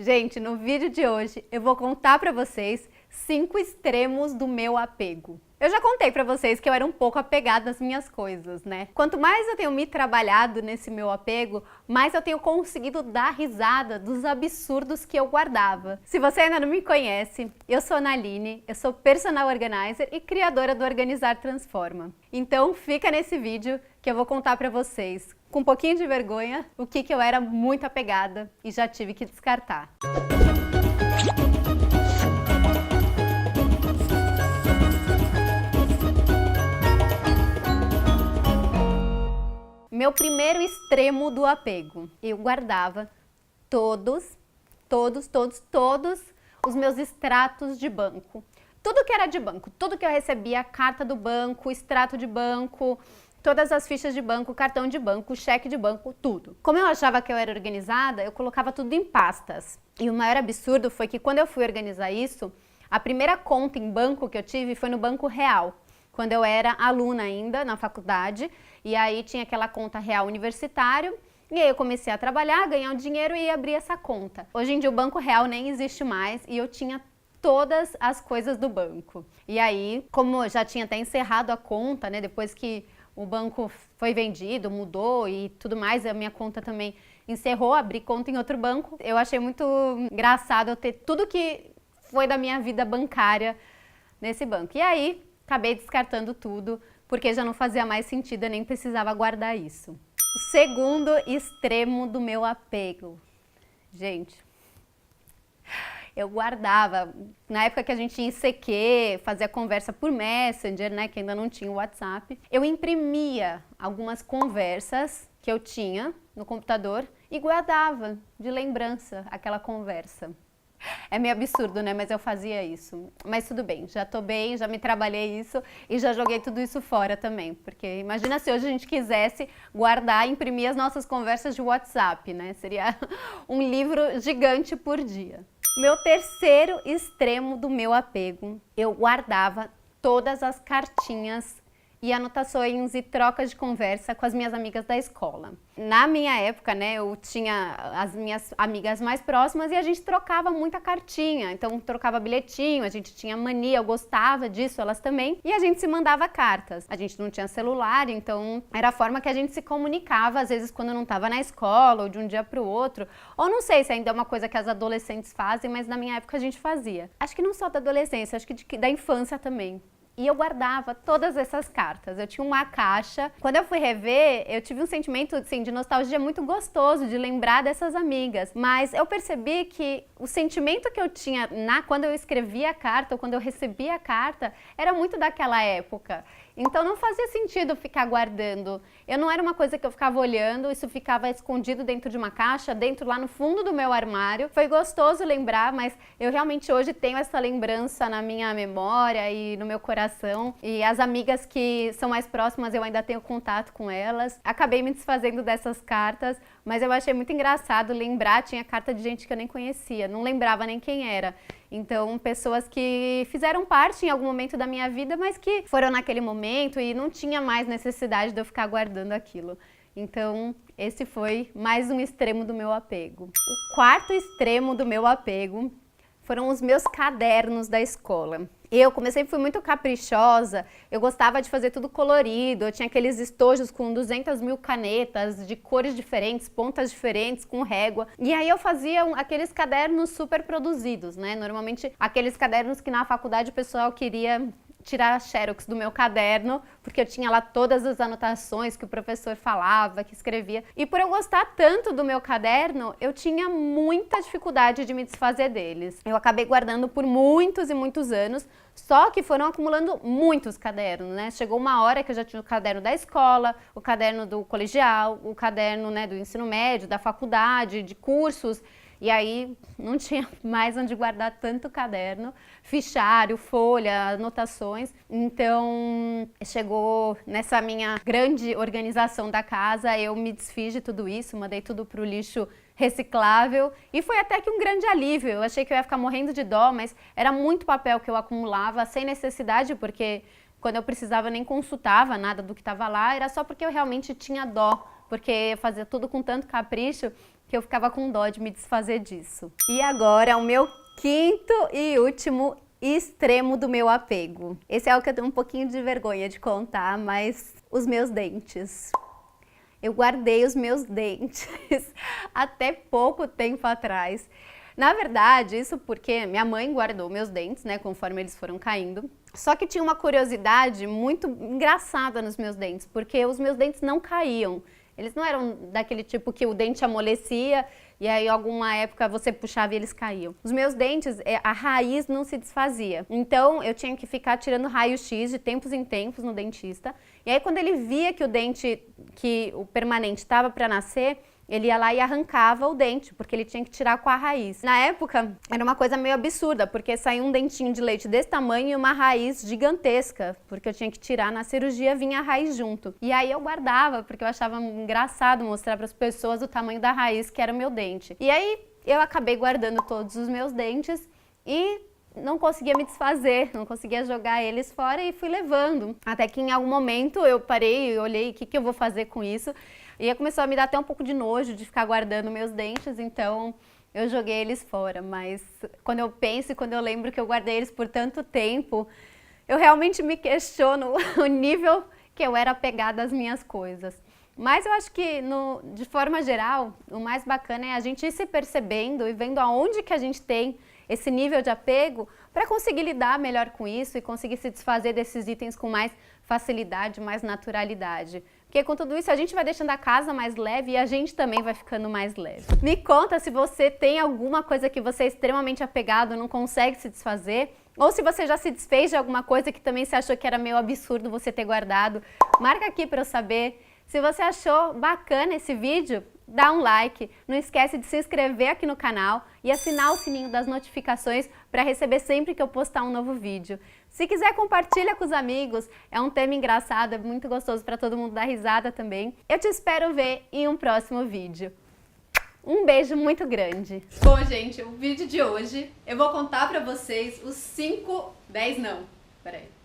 Gente, no vídeo de hoje eu vou contar pra vocês 5 extremos do meu apego. Eu já contei pra vocês que eu era um pouco apegada às minhas coisas, né? Quanto mais eu tenho me trabalhado nesse meu apego, mais eu tenho conseguido dar risada dos absurdos que eu guardava. Se você ainda não me conhece, eu sou a Naline, eu sou personal organizer e criadora do Organizar Transforma. Então fica nesse vídeo que eu vou contar pra vocês, com um pouquinho de vergonha, o que eu era muito apegada e já tive que descartar. Meu primeiro extremo do apego. Eu guardava todos os meus extratos de banco. Tudo que era de banco, tudo que eu recebia, carta do banco, extrato de banco, todas as fichas de banco, cartão de banco, cheque de banco, tudo. Como eu achava que eu era organizada, eu colocava tudo em pastas. E o maior absurdo foi que quando eu fui organizar isso, a primeira conta em banco que eu tive foi no Banco Real, quando eu era aluna ainda na faculdade, e aí tinha aquela conta real universitário, e aí eu comecei a trabalhar, ganhar um dinheiro e abrir essa conta. Hoje em dia o Banco Real nem existe mais e eu tinha todas as coisas do banco. E aí, como eu já tinha até encerrado a conta, né, depois que o banco foi vendido, mudou e tudo mais, a minha conta também encerrou, abri conta em outro banco. Eu achei muito engraçado eu ter tudo que foi da minha vida bancária nesse banco. E aí, acabei descartando tudo, porque já não fazia mais sentido, eu nem precisava guardar isso. O segundo extremo do meu apego. Gente, eu guardava, na época que a gente tinha ICQ, fazia conversa por Messenger, né, que ainda não tinha o WhatsApp, eu imprimia algumas conversas que eu tinha no computador e guardava de lembrança aquela conversa. É meio absurdo, né? Mas eu fazia isso. Mas tudo bem, já tô bem, já me trabalhei isso e já joguei tudo isso fora também. Porque imagina se hoje a gente quisesse guardar, imprimir as nossas conversas de WhatsApp, né? Seria um livro gigante por dia. Meu terceiro extremo do meu apego, eu guardava todas as cartinhas e anotações e trocas de conversa com as minhas amigas da escola. Na minha época, né, eu tinha as minhas amigas mais próximas e a gente trocava muita cartinha, então trocava bilhetinho, a gente tinha mania, eu gostava disso, elas também, e a gente se mandava cartas. A gente não tinha celular, então era a forma que a gente se comunicava, às vezes quando não estava na escola, ou de um dia para o outro, ou não sei se ainda é uma coisa que as adolescentes fazem, mas na minha época a gente fazia. Acho que não só da adolescência, acho que da infância também. E eu guardava todas essas cartas, eu tinha uma caixa. Quando eu fui rever, eu tive um sentimento assim, de nostalgia muito gostoso, de lembrar dessas amigas. Mas eu percebi que o sentimento que eu tinha quando eu escrevia a carta ou quando eu recebia a carta, era muito daquela época. Então não fazia sentido ficar guardando. Eu não era uma coisa que eu ficava olhando, isso ficava escondido dentro de uma caixa, dentro lá no fundo do meu armário. Foi gostoso lembrar, mas eu realmente hoje tenho essa lembrança na minha memória e no meu coração. E as amigas que são mais próximas, eu ainda tenho contato com elas. Acabei me desfazendo dessas cartas, mas eu achei muito engraçado lembrar, tinha carta de gente que eu nem conhecia, não lembrava nem quem era. Então, pessoas que fizeram parte em algum momento da minha vida, mas que foram naquele momento e não tinha mais necessidade de eu ficar guardando aquilo. Então, esse foi mais um extremo do meu apego. O quarto extremo do meu apego foram os meus cadernos da escola. Eu, como eu sempre fui muito caprichosa, eu gostava de fazer tudo colorido, eu tinha aqueles estojos com 200 mil canetas, de cores diferentes, pontas diferentes, com régua. E aí eu fazia aqueles cadernos super produzidos, né? Normalmente aqueles cadernos que na faculdade o pessoal queria tirar a xerox do meu caderno, porque eu tinha lá todas as anotações que o professor falava, que escrevia. E por eu gostar tanto do meu caderno, eu tinha muita dificuldade de me desfazer deles. Eu acabei guardando por muitos e muitos anos, só que foram acumulando muitos cadernos, né? Chegou uma hora que eu já tinha o caderno da escola, o caderno do colegial, o caderno, né, do ensino médio, da faculdade, de cursos. E aí não tinha mais onde guardar tanto caderno, fichário, folha, anotações. Então chegou nessa minha grande organização da casa, eu me desfiz de tudo isso, mandei tudo para o lixo reciclável e foi até que um grande alívio. Eu achei que eu ia ficar morrendo de dó, mas era muito papel que eu acumulava sem necessidade, porque quando eu precisava nem consultava nada do que estava lá, era só porque eu realmente tinha dó, porque fazia tudo com tanto capricho que eu ficava com dó de me desfazer disso. E agora o meu quinto e último extremo do meu apego. Esse é o que eu tenho um pouquinho de vergonha de contar, mas os meus dentes. Eu guardei os meus dentes até pouco tempo atrás. Na verdade, isso porque minha mãe guardou meus dentes, né, conforme eles foram caindo. Só que tinha uma curiosidade muito engraçada nos meus dentes, porque os meus dentes não caíam. Eles não eram daquele tipo que o dente amolecia e aí alguma época você puxava e eles caíam. Os meus dentes, a raiz não se desfazia. Então eu tinha que ficar tirando raio-x de tempos em tempos no dentista. E aí quando ele via que o dente, que o permanente estava para nascer, ele ia lá e arrancava o dente, porque ele tinha que tirar com a raiz. Na época, era uma coisa meio absurda, porque saía um dentinho de leite desse tamanho e uma raiz gigantesca, porque eu tinha que tirar, na cirurgia vinha a raiz junto. E aí eu guardava, porque eu achava engraçado mostrar para as pessoas o tamanho da raiz que era o meu dente. E aí eu acabei guardando todos os meus dentes e não conseguia me desfazer, não conseguia jogar eles fora e fui levando. Até que em algum momento eu parei e olhei o que eu vou fazer com isso. E começou a me dar até um pouco de nojo de ficar guardando meus dentes, então eu joguei eles fora. Mas quando eu penso e quando eu lembro que eu guardei eles por tanto tempo, eu realmente me questiono o nível que eu era apegada às minhas coisas. Mas eu acho que, de forma geral, o mais bacana é a gente ir se percebendo e vendo aonde que a gente tem esse nível de apego para conseguir lidar melhor com isso e conseguir se desfazer desses itens com mais facilidade, mais naturalidade. Porque com tudo isso a gente vai deixando a casa mais leve e a gente também vai ficando mais leve. Me conta se você tem alguma coisa que você é extremamente apegado, não consegue se desfazer, ou se você já se desfez de alguma coisa que também você achou que era meio absurdo você ter guardado. Marca aqui para eu saber. Se você achou bacana esse vídeo, dá um like, não esquece de se inscrever aqui no canal e assinar o sininho das notificações para receber sempre que eu postar um novo vídeo. Se quiser, compartilha com os amigos, é um tema engraçado, é muito gostoso para todo mundo dar risada também. Eu te espero ver em um próximo vídeo. Um beijo muito grande. Bom, gente, o vídeo de hoje eu vou contar para vocês os 10 não, peraí.